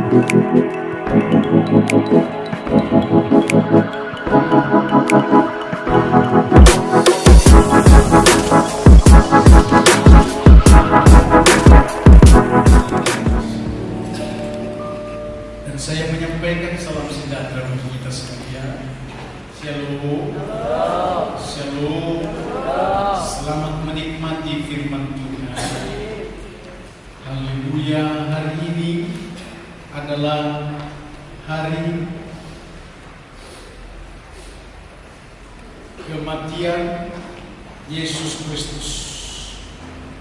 Dan saya menyampaikan salam sejahtera untuk kita sekalian. Shalom. Shalom. Selamat menikmati firman Tuhan. Haleluya. Hari ini adalah hari kematian Yesus Kristus.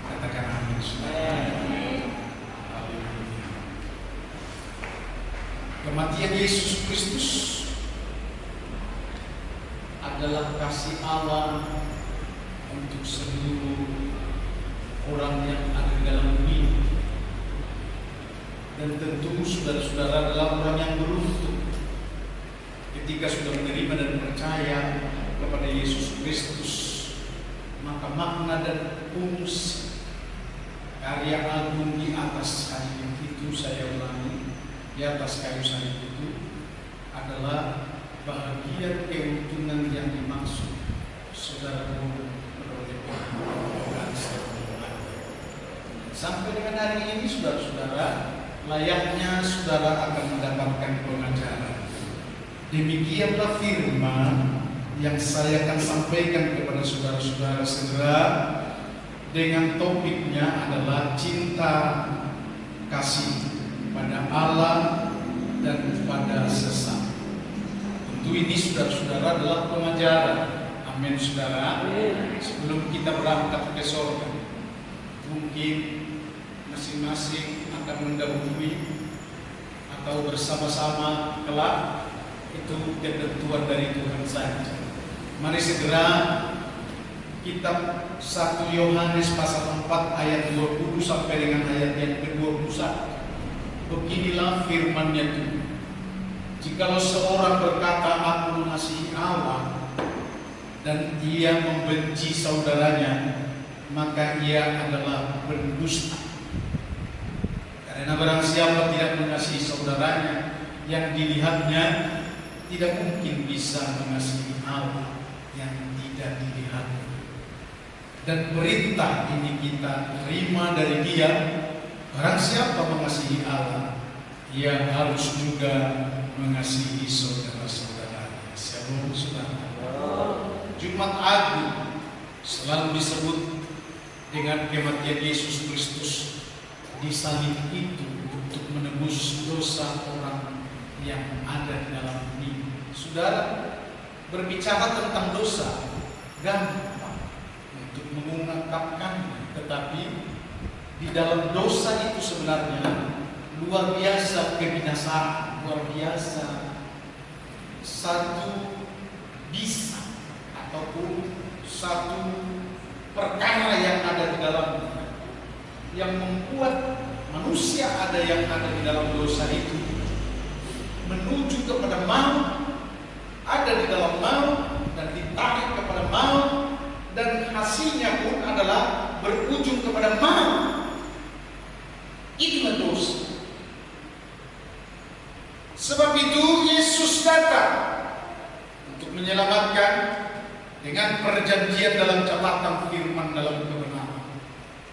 Katakan amin. Haleluya. Kematian Yesus Kristus adalah kasih Allah untuk seluruh orang yang ada di dalam dunia. Dan tentu saudara-saudara adalah orang yang beruntung ketika sudah menerima dan percaya kepada Yesus Kristus. Maka makna dan fungsi karya agung di atas kayu itu, saya ulangi, di atas kayu salib itu adalah bahagian keuntungan yang dimaksud saudara beroleh Tuhan. Sampai dengan hari ini saudara-saudara, layaknya saudara akan mendapatkan pengajaran. Demikianlah firman yang saya akan sampaikan kepada saudara-saudara segera, dengan topiknya adalah cinta kasih pada Allah dan pada sesama. Tentu ini saudara-saudara adalah pengajaran. Amin saudara. Sebelum kita berangkat ke surga, mungkin masing-masing akan mendahului atau bersama-sama kelak, itu ketentuan dari Tuhan saja. Mari segera kitab 1 Yohanes pasal 4 ayat 20 sampai dengan ayat yang ke-21. Beginilah firman-Nya Tuhan. Jikalau seorang berkata aku mengasihi Allah dan ia membenci saudaranya, maka ia adalah berdusta. Karena barang siapa tidak mengasihi saudaranya yang dilihatnya, tidak mungkin bisa mengasihi Allah yang tidak dilihatnya. Dan perintah ini kita terima dari Dia, barang siapa mengasihi Allah, ia harus juga mengasihi saudara-saudaranya. Shalom saudara. Jumat Agung selalu disebut dengan kematian Yesus Kristus di salib itu untuk menebus dosa orang yang ada di dalam dunia. Saudara, berbicara tentang dosa gampang untuk mengungkapkannya, tetapi di dalam dosa itu sebenarnya luar biasa kebinasaan, luar biasa satu bisa ataupun satu perkara yang ada di dalamnya yang membuat manusia ada yang ada di dalam dosa itu menuju kepada maut, ada di dalam maut dan ditarik kepada maut, dan hasilnya pun adalah berujung kepada maut. Itulah dosa. Sebab itu Yesus datang untuk menyelamatkan dengan perjanjian dalam catatan firman dalam kebenaran,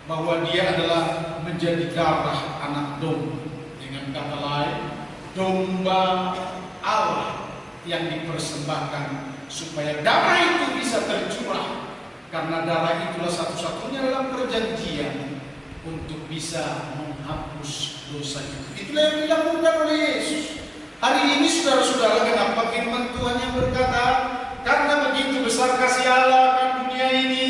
bahwa Dia adalah menjadi darah anak domba. Dengan kata lain, domba Allah yang dipersembahkan supaya darah itu bisa tercurah, karena darah itulah satu-satunya dalam perjanjian untuk bisa menghapus dosa itu. Itulah yang dilakukan oleh Yesus. Hari ini saudara-saudara, kenapa firman Tuhan yang berkata, karena begitu besar kasih Allah akan dunia ini,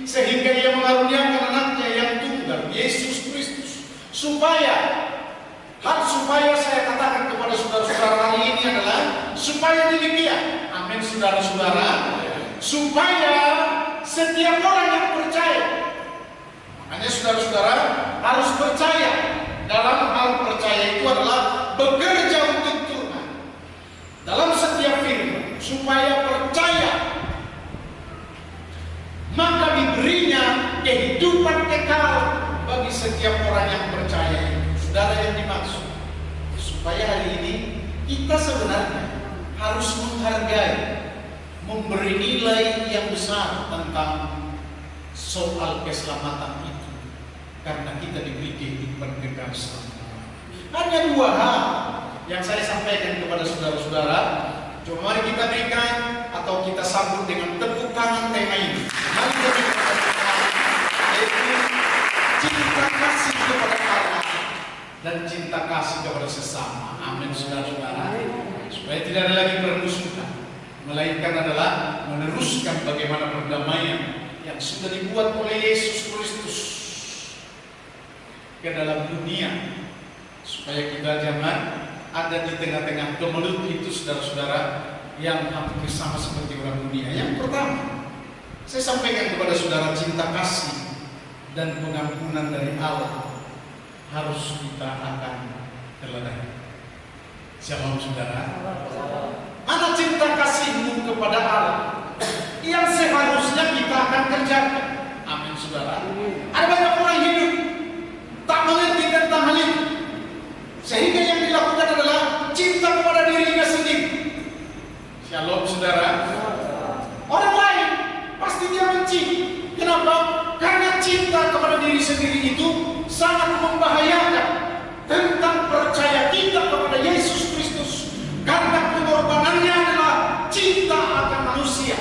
sehingga Ia mengaruniakan anaknya yang tunggal, Yesus Kristus, supaya saya katakan kepada saudara-saudara hari ini adalah supaya demikian. Amin saudara-saudara. Supaya setiap orang yang percaya, makanya saudara-saudara harus percaya. Dalam hal percaya itu adalah bekerja untuk Tuhan dalam setiap firman, supaya percaya, maka diberinya kehidupan kekal bagi setiap orang yang percaya. Saudara yang dimaksud, supaya hari ini kita sebenarnya harus menghargai, memberi nilai yang besar tentang soal keselamatan itu, karena kita diberi kehidupan kekal selama-lamanya. Hanya dua hal yang saya sampaikan kepada saudara-saudara. Coba mari kita berikan atau kita sambut dengan tepuk tangan tema ini. Mari kita berikan, yaitu cinta kasih kepada Allah dan cinta kasih kepada sesama. Amin, saudara-saudara. Supaya tidak ada lagi permusuhan, melainkan adalah meneruskan bagaimana perdamaian yang sudah dibuat oleh Yesus Kristus ke dalam dunia, supaya kita jangan ada di tengah-tengah gemelut itu, saudara-saudara, yang hampir sama seperti orang dunia. Yang pertama, saya sampaikan kepada saudara, cinta kasih dan pengampunan dari Allah harus kita akan teladani. Shalom, saudara. Mana cinta kasihmu kepada Allah yang seharusnya kita akan kerjakan? Amin, saudara. Ada banyak orang hidup tak mengerti tentang hal itu, sehingga yang dilakukan adalah cinta kepada dirinya sendiri. Shalom, saudara. Orang lain pasti dia benci. Kenapa? Karena cinta kepada diri sendiri itu sangat membahayakan tentang percaya kita kepada Yesus Kristus. Karena pengorbanannya adalah cinta akan manusia.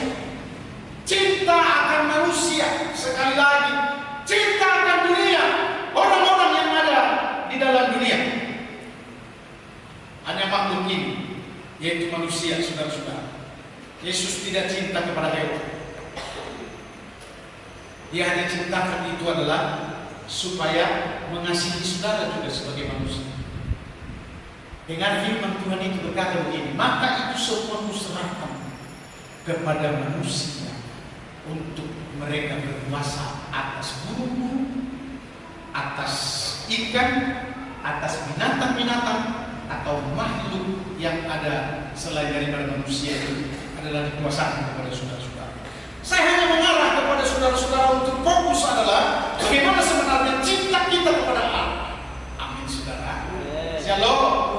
Cinta akan manusia. Sekali lagi, cinta akan dunia, orang-orang yang ada di dalam dunia. Hanya makhluk ini, yaitu manusia, saudara-saudara. Yesus tidak cinta kepada hewan. Dia hanya cintakan itu adalah supaya mengasihi saudara juga sebagai manusia. Dengan firman Tuhan itu berkata begini, maka itu semua serahkan kepada manusia untuk mereka berkuasa atas burung-burung, atas ikan, atas binatang-binatang, atau makhluk yang ada selain daripada manusia itu adalah dikuasai kepada saudara-saudara. Saya hanya mengarah kepada saudara-saudara untuk fokus adalah bagaimana sebenarnya cinta kita kepada Allah. Amin, saudara. Shalom.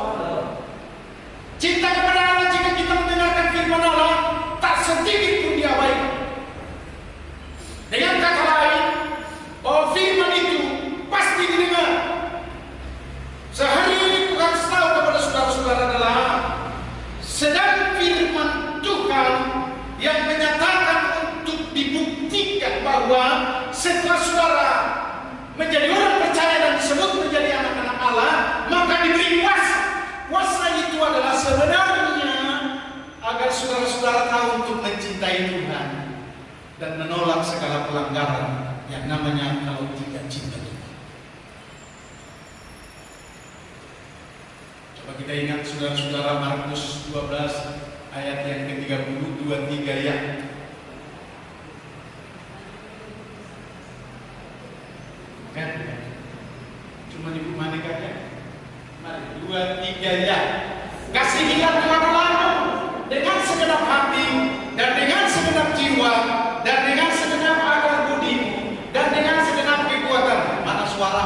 Cinta kepada Allah, jika kita mendengarkan firman Allah, tak sedikit pun diabaikan. Dengan kata lain, bahwa firman itu pasti didengar. Sehari ini bukan setahu kepada saudara-saudara adalah sedang firman Tuhan yang menyatakan untuk dibuktikan bahwa setelah saudara menjadi orang percaya dan disebut menjadi anak-anak Allah, maka diberi kuasa. Kuasa itu adalah sebenarnya agar saudara-saudara tahu untuk mencintai Tuhan dan menolak segala pelanggaran yang namanya kalau tidak cinta Tuhan. Coba kita ingat saudara-saudara, Markus 12 ayat yang ke-30, 23 ya. Kan? Cuma ibu mana kan? Mari, 2, 3 ya. Kasihilah Tuhan Allahmu dengan segenap hati dan dengan segenap jiwa dan dengan segenap akal budimu dan dengan segenap kekuatan. Mana suara?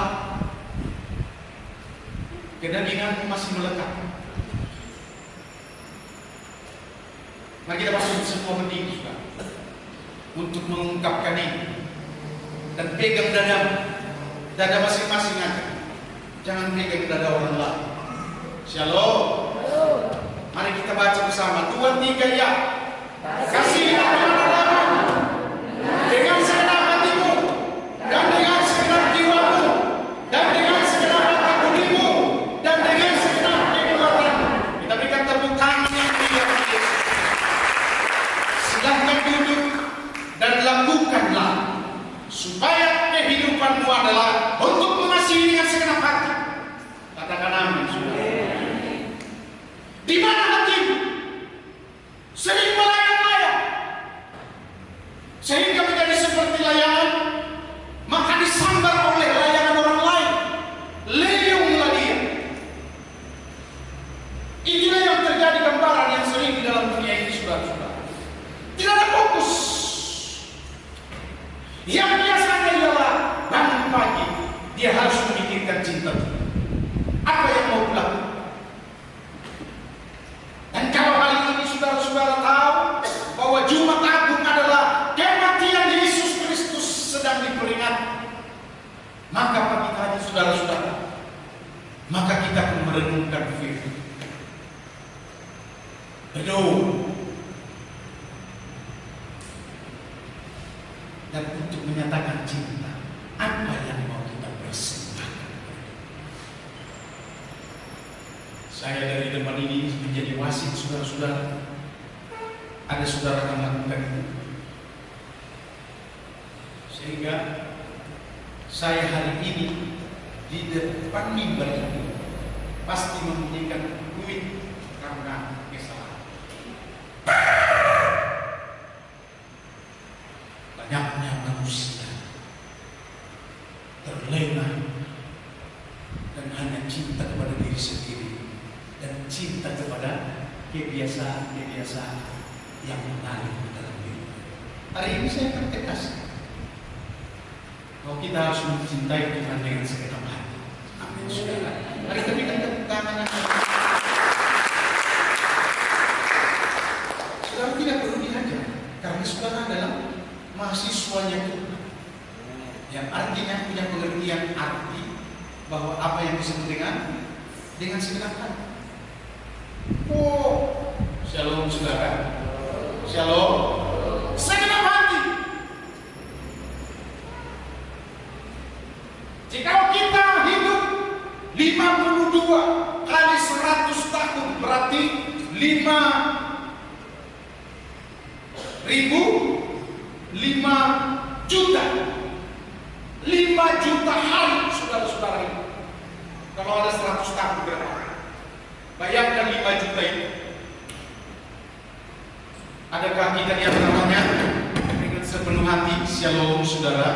Kedaginganmu masih melekat. Mari kita pasang semua berdiri juga untuk mengungkapkan ini dan pegang dada masing-masing aja. Jangan pegang dada orang lain. Shalom. Mari kita baca bersama. 2, 3 ya. Kasihilah Tuhan Allahmu dengan segenap hatimu dan dengan segenap jiwamu dan dengan segenap akal budimu dan dengan segenap kekuatanmu. Kita berikan tepuk tangan yang meriah. Silahkan duduk dan lakukanlah supaya kehidupanmu adalah untuk mengasihi dengan segenap hati. Katakan amin. Di mana hatimu sering melayang-layang sehingga menjadi seperti layangan, maka disambar oleh layangan orang lain. Leunglah dia. Inilah yang terjadi gambaran yang sering di dalam dunia ini, saudara-saudara. Tidak ada fokus. Yang biasanya ialah bangun pagi, dia harus memikirkan cinta Tuhan. Apa yang mau dilakukan? merenungkan firman. Berdoa dan untuk menyatakan cinta, apa yang mau kita persembahkan. Saya dari depan ini menjadi wasit, saudara-saudara. Ada saudara yang melakukan itu, sehingga saya hari ini di depan mimbar ini pasti memberikan duit karena kesalahan. Banyaknya manusia terlena dan hanya cinta kepada diri sendiri dan cinta kepada kebiasaan-kebiasaan yang menarik dalam diri. Hari ini saya akan tegas bahwa kita harus mencintai Tuhan dengan segenap hati. Amin, saudara. Mari kita berikan tepuk tangan. Saudara tidak perlu dihajar, karena saudara adalah mahasiswanya Tuhan, yang artinya punya pengertian arti bahwa apa yang disebut dengan segenap hati. Oh, shalom saudara. Shalom. Segenap hati. Jika kita hidup 52 kali 100 tahun berarti 5 juta. 5 juta hari, saudara-saudara. Kalau ada 100 tahun berapa? Bayangkan 5 juta itu. Adakah kita yang namanya dengan sepenuh hati? Shalom, saudara.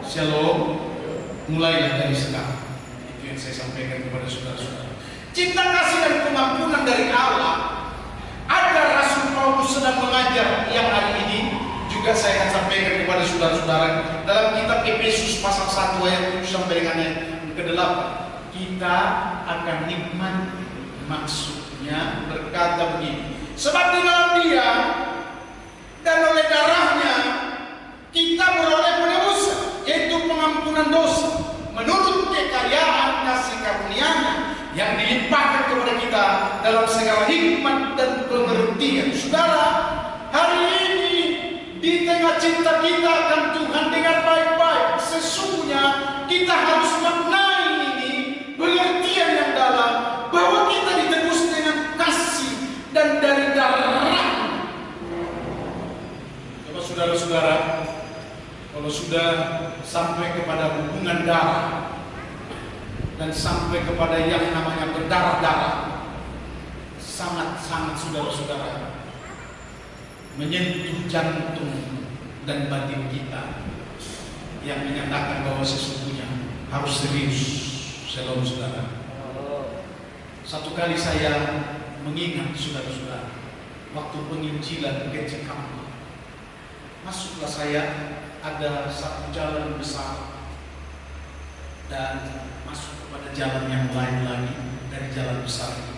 Shalom. Mulailah dari sekarang. Itu yang saya sampaikan kepada saudara-saudara. Cinta kasih dan pengampunan dari Allah. Ada Rasul Paulus sedang mengajar yang hari ini juga saya akan sampaikan kepada saudara-saudara dalam kitab Efesus pasal 1 ayat 7 sampai dengan ayat ke-8. Kita akan nikmat, maksudnya berkata begini. Sebab di dalam Dia dan oleh darahnya kita beroleh penebusan, yaitu pengampunan dosa, menurut kekayaan kasih karunia-Nya yang dilimpahkan kepada kita dalam segala hikmat dan pengertian. Saudara, hari ini di tengah cinta kita akan Tuhan dengan baik-baik, sesungguhnya kita harus mengenai ini pengertian yang dalam bahwa kita ditebus dengan kasih dan dari darah. Coba saudara-saudara, kalau sudah sampai kepada hubungan darah dan sampai kepada yang namanya berdarah-darah, sangat-sangat saudara-saudara menyentuh jantung dan batin kita yang menyatakan bahwa sesungguhnya harus serius. Shalom saudara. Satu kali saya mengingat saudara-saudara, waktu penginjilan ke Cikampek, masuklah saya, ada satu jalan besar dan masuk kepada jalan yang lain lagi dari jalan besar itu.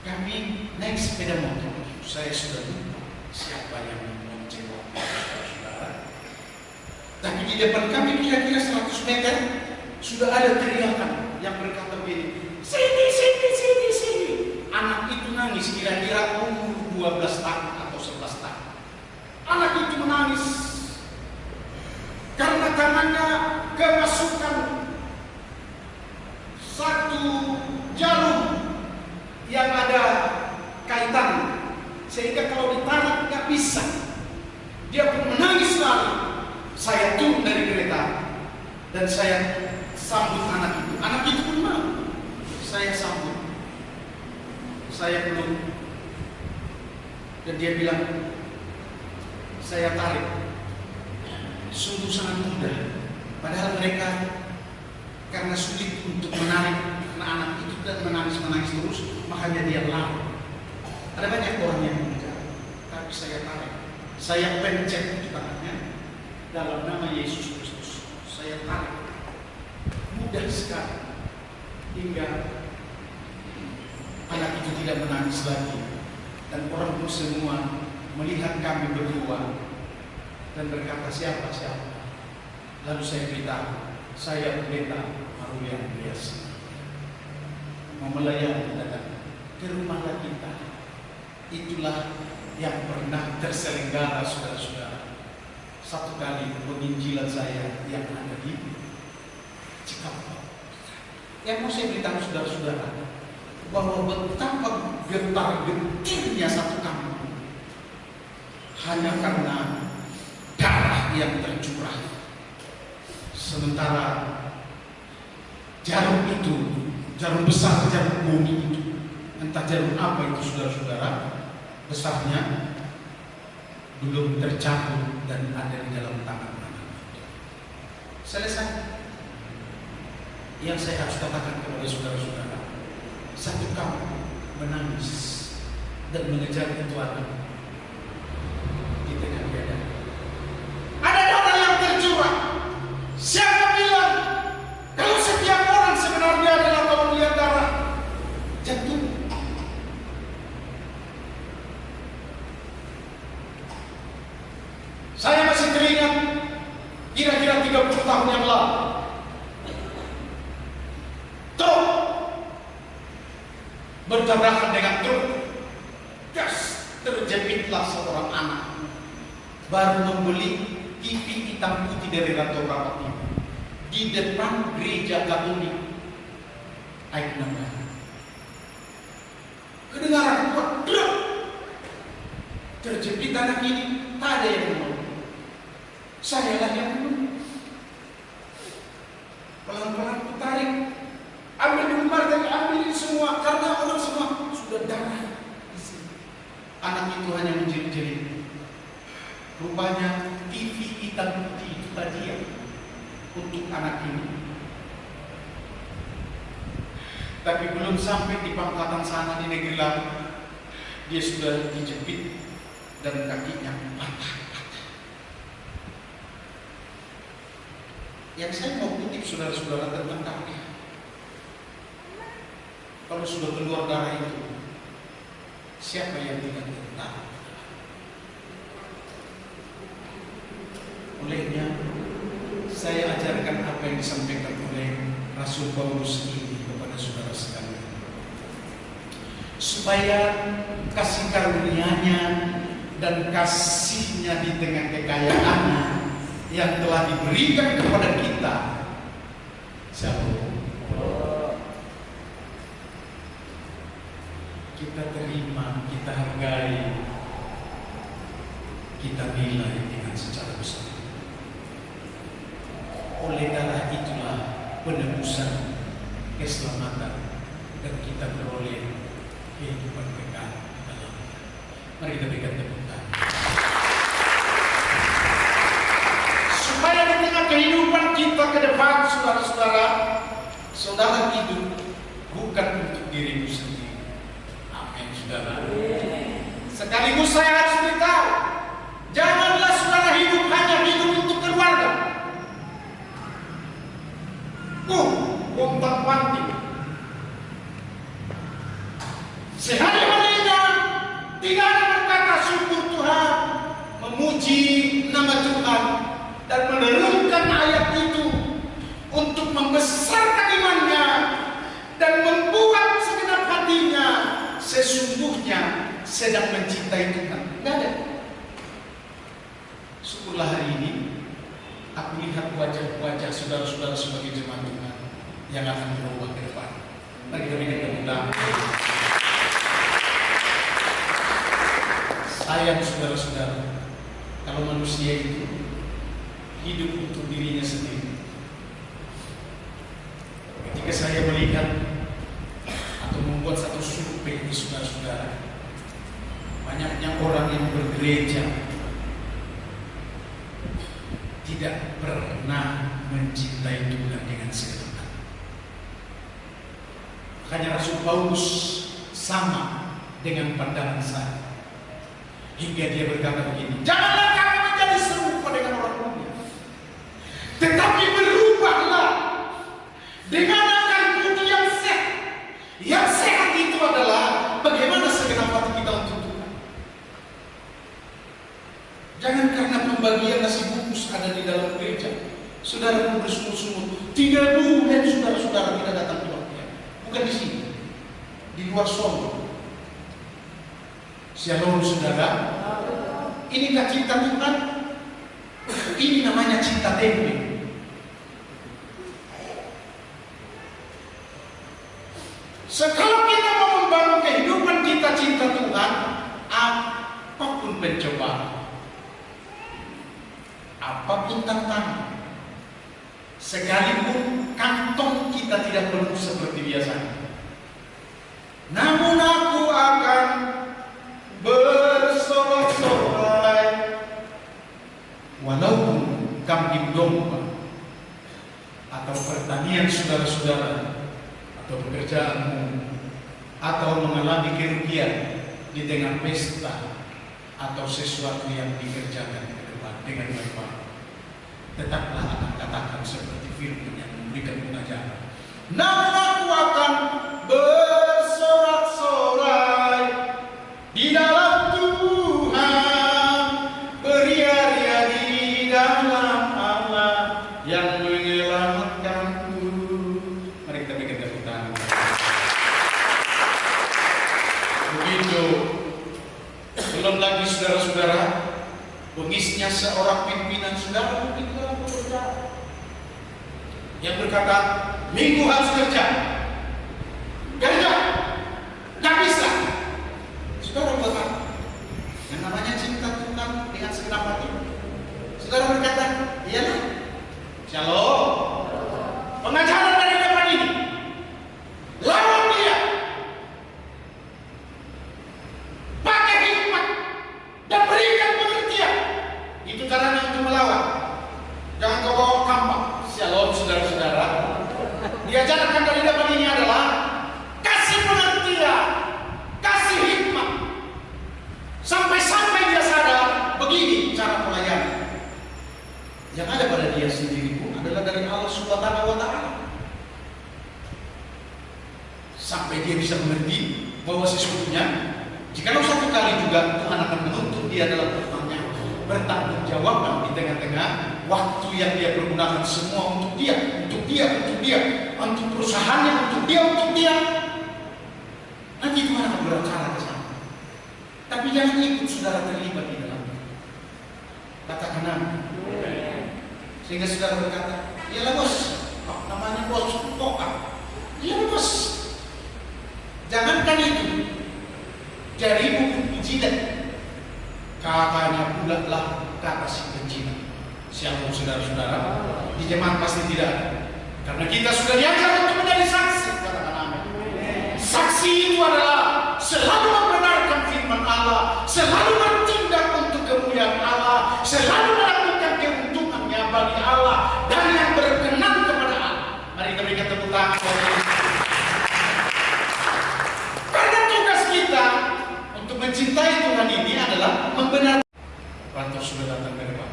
Kami naik sepeda motor, saya sudah lupa siapa yang membonceng saudara. Tapi di depan kami kira-kira 100 meter sudah ada teriakan yang berkata begini, sini. Anak itu nangis, kira-kira umur 12 tahun atau 11 tahun. Anak itu menangis karena tangannya kemasukan satu jarum yang ada kaitan, sehingga kalau ditarik nggak bisa. Dia pun menangis lagi. Saya turun dari kereta dan saya sambut anak itu. Anak itu pun mau. Saya sambut, saya peluk, dan dia bilang, saya tarik. Sungguh sangat mudah. Padahal mereka karena sulit untuk menarik anak itu dan menangis terus, makanya dia lari. Ada banyak orang yang mengejar, tapi saya tarik. Saya pencet tangannya dalam nama Yesus Kristus. Saya tarik. Mudah sekali. Hingga anak itu tidak menangis lagi. Dan orang itu semua melihat kami berdua dan berkata, siapa? Lalu saya beritahu, saya pendeta Marulian Biasa. mau melayani datang ke rumah kita. Itulah yang pernah terselenggara, saudara-saudara. Satu kali penginjilan saya yang ada di Cikampek. Yang mau saya beritahu saudara-saudara, bahwa betapa getar-getirnya satu kampung hanya karena darah yang tercurah. Sementara jarum itu, jarum besar, jarum bumi itu, entah jarum apa itu saudara-saudara, besarnya belum tercampur dan ada di dalam tangan anak. Selesai. Yang saya harus katakan kepada saudara-saudara, satu kampung menangis dan mengejar itu anak di tengah tiada. Ada darah yang tercurah. Siapa bilang kalau setiap orang sebenarnya adalah kalau melihat darah jantung? Saya masih teringat kira-kira 30 tahun yang lalu. Truk bertabrakan dengan truk. Gas, terjepitlah seorang anak baru membeli TV hitam putih dari Rantau Rapat ini di depan gereja Katolik Aiknama. Kedengaran kuat, truk terjepit anak ini, tak ada yang menolong. Saya lah yang menolong. Pelan-pelan ku tarik, ambil lembar dan ambil semua, karena orang semua sudah darah di sini. Anak itu hanya menjerit-jerit. Rupanya TV hitam putih itu hadiah untuk anak ini. Tapi belum sampai di pangkatan sana di negeri lain, dia sudah dijepit dan kakinya patah. Yang saya mau kutip saudara-saudara tentang kaki. Kalau sudah keluar darah itu, siapa yang tidak tertarik? Olehnya, saya ajarkan apa yang disampaikan oleh Rasul Paulus ini kepada saudara sekalian, supaya kasih karunia-Nya dan kasih-Nya di tengah kekayaannya yang telah diberikan kepada kita, kita terima, kita hargai, kita nilai dengan secara besar. Oleh darah itulah penebusan, keselamatan, dan kita beroleh kehidupan kekal dalamnya. Mari kita berikan tepuk tangan. Supaya di tengah kehidupan kita ke depan, saudara-saudara, saudara hidup bukan untuk dirimu sendiri. Amin, saudara. Sekaligus saya harus beritahu, janganlah saudara hidup hanya hidup untuk keluarga. Kontak-pantik. Sehari-harinya tidak ada berkata syukur Tuhan, memuji nama Tuhan, dan menerungkan ayat itu untuk membesarkan imannya dan membuat segenap hatinya sesungguhnya sedang mencintai Tuhan. Tidak ada. Syukurlah hari ini aku lihat wajah-wajah saudara-saudara sebagai jemaat Tuhan yang akan berubah ke depan. Mari kita berikan tepuk tangan. Sayang saudara-saudara, kalau manusia itu hidup untuk dirinya sendiri. Ketika saya melihat atau membuat satu survei di saudara-saudara, banyaknya orang yang bergereja tidak pernah mencintai Tuhan dengan segenap. Makanya Rasul Paulus sama dengan pandangan saya, hingga dia berkata begini, janganlah kamu menjadi serupa dengan orang dunia, tetapi berubahlah dengan akal budi yang sehat. Yang sehat itu adalah bagaimana segenap hati kita untuk Tuhan. Jangan karena pembagian nasi bungkus ada di dalam gereja, saudara pun bersungut-sungut, tidak boleh saudara-saudara tidak datang ke waktu. Bukan di sini. luar sana. Shalom saudara. Inikah cinta Tuhan? Ini namanya cinta tempe. Sekarang kita mau membangun kehidupan kita cinta Tuhan, apapun pencobaan, apapun tantangan, sekalipun kantong kita tidak penuh seperti biasanya, namun aku akan bersorak-sorai walaupun kambing domba atau pertanian saudara-saudara atau pekerjaanmu atau mengalami kerugian di tengah pesta atau sesuatu yang dikerjakan ke depan dengan baik-baik, tetaplah akan katakan seperti firman yang memberikan pengajaran, namun aku akan bersorak-sorai di dalam Tuhan, beria-ria di dalam Allah yang menyelamatkanku. Mari kita berikan tepuk tangan. Begitu, belum lagi saudara-saudara, bengisnya seorang pimpinan saudara mungkin dalam pekerjaan yang berkata, minggu harus kerja, nggak bisa. Saudara berkata, yang namanya cinta Tuhan dengan segenap hati. Saudara berkata, iyalah, shalom. Pengajaran dari depan ini, lawan dia, pakai hikmat dan berikan pengertian. Itu caranya untuk melawan. Jangan kau bawa kampak. Shalom saudara-saudara. Diajarkan dari depan ini adalah kasih pengertian, kasih hikmat, sampai-sampai dia sadar begini cara pelayanan. Yang ada pada dia sendiri pun adalah dari Allah Subhanahu wa Ta'ala. Sampai dia bisa mengerti bahwa sesungguhnya jikalau satu kali juga Tuhan akan menuntut dia dalam pertanyaan, bertanggung jawab di tengah-tengah waktu yang dia pergunakan semua untuk dia, untuk perusahaannya, untuk dia. Nanti Tuhan akan berencana ke sana. Tapi jangan ikut saudara terlibat di dalamnya. Katakan amin. Sehingga saudara berkata, iyalah bos, namanya bos kok. Iya bos. Jangankan itu, dari buku jidat katanya pula lah kata si penjinak. Siapa saudara-saudara? Di jemaat pasti tidak ada. Karena kita sudah diajar untuk menjadi saksi. Katakan amin. Saksi itu adalah selalu membenarkan firman Allah, selalu bertindak untuk kemuliaan Allah, selalu melakukan keuntungannya bagi Allah dan yang berkenan kepada Allah. Mari kita berikan tepuk tangan. Karena tugas kita untuk mencintai Tuhan ini adalah membenarkan. Rantau sudah datang ke depan.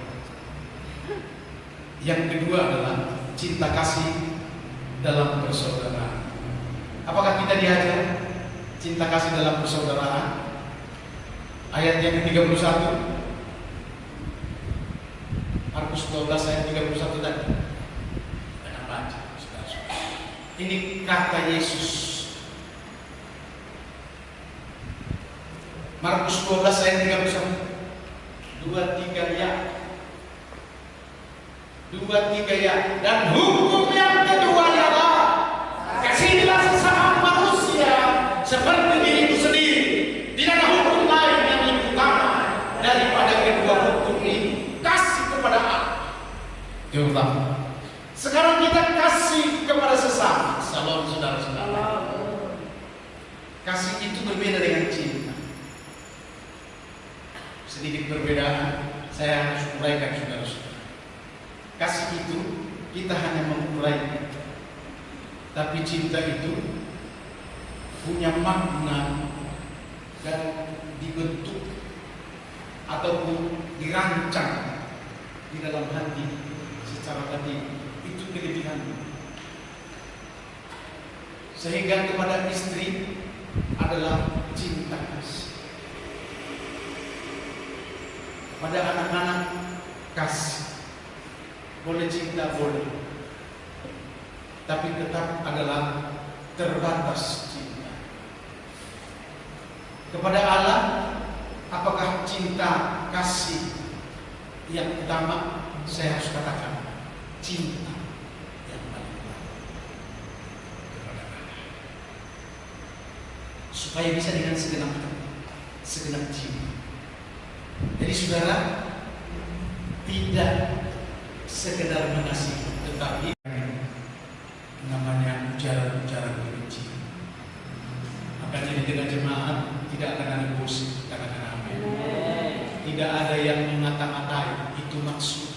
Yang kedua adalah cinta kasih dalam persaudaraan. Apakah kita diajar cinta kasih dalam persaudaraan? Ayat yang ke-31, Markus 12 ayat 31 tadi. Jangan baca. Ini kata Yesus. Markus 12 ayat 31. 2-3 ya. 2-3 ya. Dan hukum yang kedua adalah kasihilah sesama manusia seperti dirimu sendiri. Tidak ada hukum lain yang lebih utama daripada kedua hukum ini. Kasih kepada Allah. Terutama. Sekarang kita kasih kepada sesama. Salam saudara-saudara. Kasih itu berbeda dengan cinta. Sedikit perbedaan saya harus uraikan saudara-saudara. Kasih itu kita hanya menguraikan, tapi cinta itu punya makna dan dibentuk ataupun dirancang di dalam hati secara batin. Itu kelebihannya. Sehingga kepada istri adalah cinta kasih, pada anak-anak kasih. Boleh cinta, boleh, tapi tetap adalah terbatas cinta. kepada Allah, apakah cinta kasih yang utama? Saya harus katakan cinta yang paling utama kepada Allah, supaya bisa dengan segenap jiwa. Jadi saudara, tidak sekedar mengasihi, tetapi namanya ujaran-ujaran kebencian. Makanya di tengah jemaat tidak akan ada gosip, katakan amin. Tidak ada yang mengata-ngatai, itu maksud.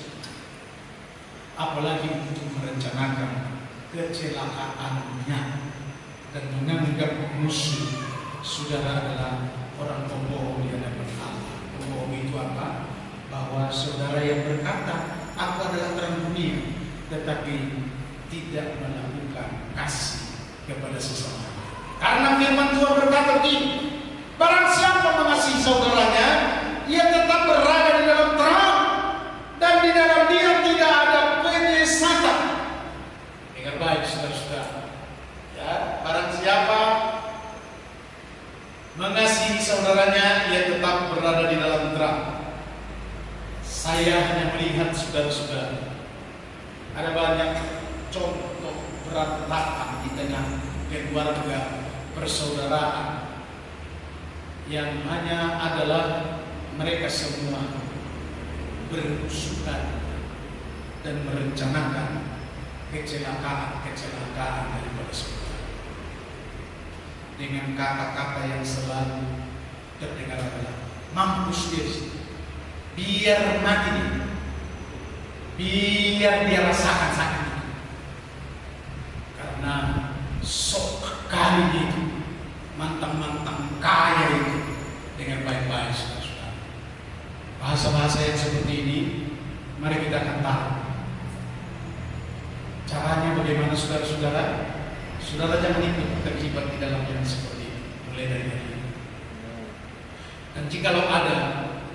Apalagi untuk merencanakan kecelakaannya dan menganggap musuh saudara adalah orang pembohong di hadapan Allah. Pembohong itu apa? Bahwa saudara yang berkata, aku adalah terang dunia, tetapi tidak melakukan kasih kepada sesama. Karena firman Tuhan berkata begini, barang siapa mengasihi saudaranya, ia tetap berada di dalam terang, dan di dalam dia tidak ada penyesatan. Dengar baik saudara-saudara, ya, barang siapa mengasihi saudaranya, ia tetap berada di dalam terang. Saya hanya melihat saudara-saudara, ada banyak contoh berantakan di tengah keluarga persaudaraan yang hanya adalah mereka semua berusukan dan merencanakan kecelakaan daripada saudara dengan kata-kata yang selalu terdengar adalah mampus dia, biar mati dia, biar dia rasakan sakit. Karena sok kali itu mantang-mantang kaya itu dengan baik-baik saudara-saudara. Bahasa-bahasa yang seperti ini mari kita akan tahu caranya bagaimana saudara-saudara. Saudara jangan ikut terlibat di dalam yang seperti ini, mulai dari hari ini. Dan jikalau ada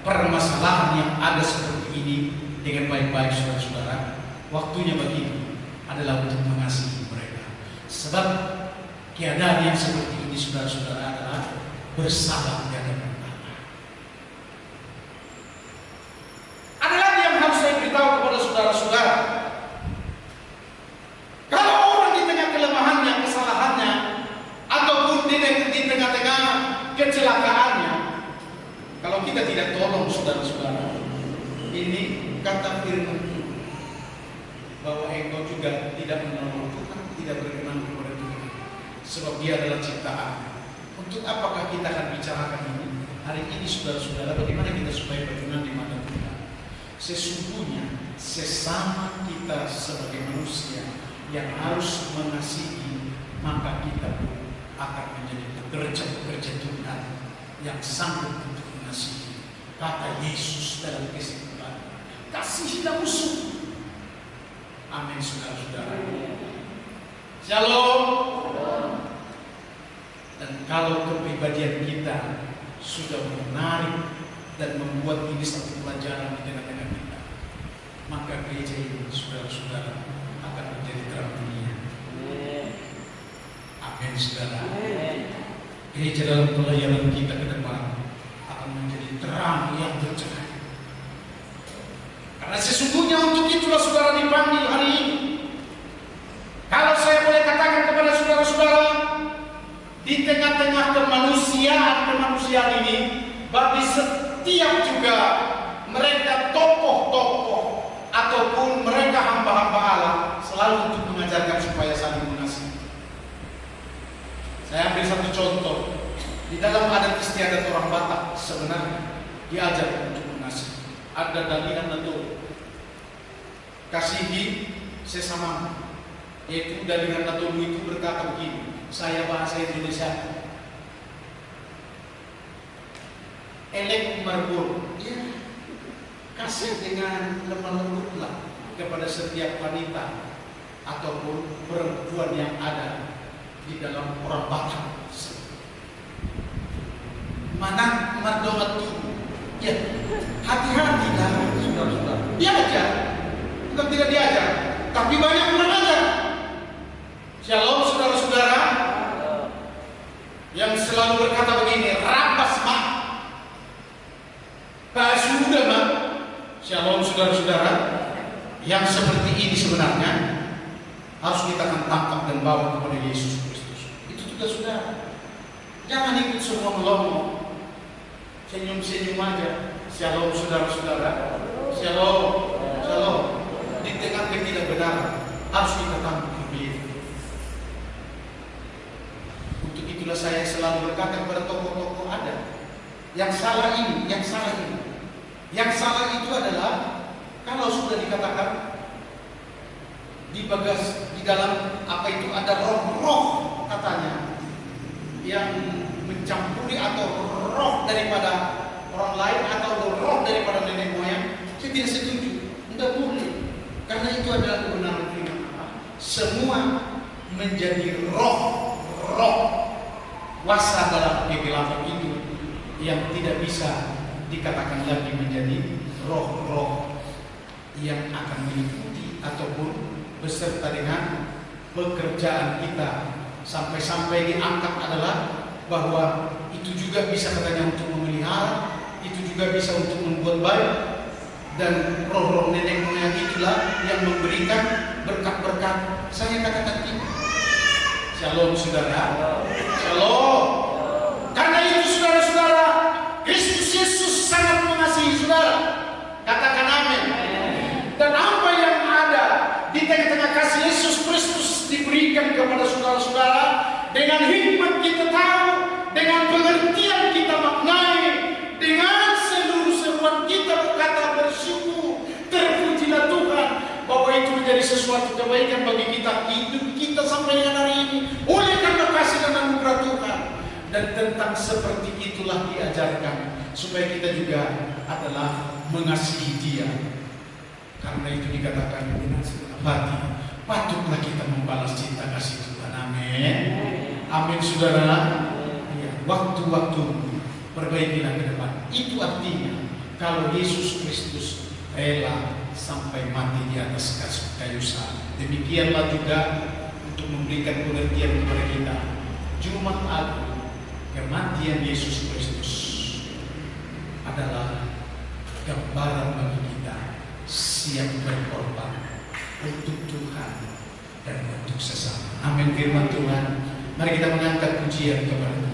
permasalahan yang ada seperti ini dengan baik-baik saudara-saudara, waktunya bagi adalah untuk mengasihi mereka. Sebab keadaan yang seperti ini saudara-saudara adalah bersalah di hadapan Allah. Ada lagi yang harus saya beritahu kepada saudara-saudara. Kalau orang di tengah kelemahannya, kesalahannya, ataupun di tengah-tengah kecelakaannya, kalau kita tidak tolong saudara-saudara, ini kata firman Tuhan bahwa engkau juga tidak menolong Tuhan, tidak berkenan kepada Tuhan, sebab dia adalah ciptaan. Untuk apakah kita akan bicarakan ini hari ini saudara-saudara? Bagaimana kita supaya berkenan di mata Tuhan? Sesungguhnya sesama kita sebagai manusia yang harus mengasihi, maka kita pun akan menjadi pekerja Tuhan yang sanggup untuk mengasihi. Kata Yesus dalam kesimpulan, kasihilah musuh. Amin saudara-saudara. Shalom. Dan kalau kepribadian kita sudah menarik dan membuat ini satu pelajaran di tengah-tengah kita, maka gereja ini saudara-saudara akan menjadi terang dunia. Amin saudara. Gereja dalam pelayanan kita ke depan akan menjadi terang yang bercahaya. Karena sesungguhnya untuk itulah saudara dipanggil hari ini. Kalau saya boleh katakan kepada saudara-saudara, di tengah-tengah kemanusiaan ini, bagi setiap juga mereka tokoh-tokoh ataupun mereka hamba-hamba Allah selalu untuk mengajarkan supaya saling mengasihi. Saya ambil satu contoh. Di dalam adat istiadat orang Batak sebenarnya diajar untuk mengasihi. Ada dalihan atau kasihi sesama, yaitu dalihan atau itu berkata begini. Saya bahasa Indonesia, elek marbur, ya, kasih dengan lemah lembutlah kepada setiap wanita ataupun perempuan yang ada di dalam orang Batak. Mana mardomat itu, ya, hati-hatilah saudara-saudara. Diajar, bukan tidak diajar, tapi banyak mengajar. Shalom saudara-saudara yang selalu berkata begini, rabas yang seperti ini sebenarnya harus kita akan tangkap dan bawa kepada Yesus Kristus. Itu juga sudah. Jangan ikut semua melongo, senyum-senyum aja. Shalom saudara-saudara. Shalom, shalom. Di tengah ketidakbenaran harus kita tangkap begitu. Untuk itulah saya selalu berkata kepada tokoh-tokoh ada yang salah ini, yang salah ini. Yang salah itu adalah kalau sudah dikatakan di dalam apa itu ada roh-roh katanya yang mencampuri atau roh daripada orang lain atau roh daripada nenek moyang, saya tidak setuju. Tidak boleh, karena itu adalah kebenaran firman Allah. Semua menjadi roh kuasa dalam kegelapan itu yang tidak bisa dikatakan lagi menjadi roh-roh yang akan mengikuti ataupun beserta dengan pekerjaan kita. Sampai-sampai diangkat adalah bahwa itu juga bisa katanya untuk memelihara, itu juga bisa untuk membuat baik, dan roh-roh nenek moyang itulah yang memberikan berkat-berkat. Saya katakan ini. Shalom saudara. Shalom. Karena itu saudara-saudara, Kristus Yesus sangat mengasihi saudara. Katakan amin. Dan apa yang ada di tengah-tengah kasih Yesus Kristus diberikan kepada saudara-saudara, dengan hikmat kita tahu, dengan pengertian kita maknai, dengan seluruh seruan kita berkata bersyukur, terpujilah Tuhan, bahwa itu menjadi sesuatu kebaikan bagi kita, hidup kita sampai dengan hari ini oleh karena kasih dan anugerah Tuhan. Dan tentang seperti itulah diajarkan supaya kita juga adalah mengasihi Dia. Karena itu dikatakan dengan segenap hati patutlah kita membalas cinta kasih Tuhan. Amin. Amin saudara. Ya, waktu-waktu perbaikilah ke depan. Itu artinya kalau Yesus Kristus rela sampai mati di atas kayu salib, demikianlah juga untuk memberikan pengertian kepada kita. Jumat Agung, kematian Yesus Kristus adalah gambaran bagi kita siap berkorban untuk Tuhan dan untuk sesama. Amin firman Tuhan. Mari kita mengangkat pujian kepada Tuhan.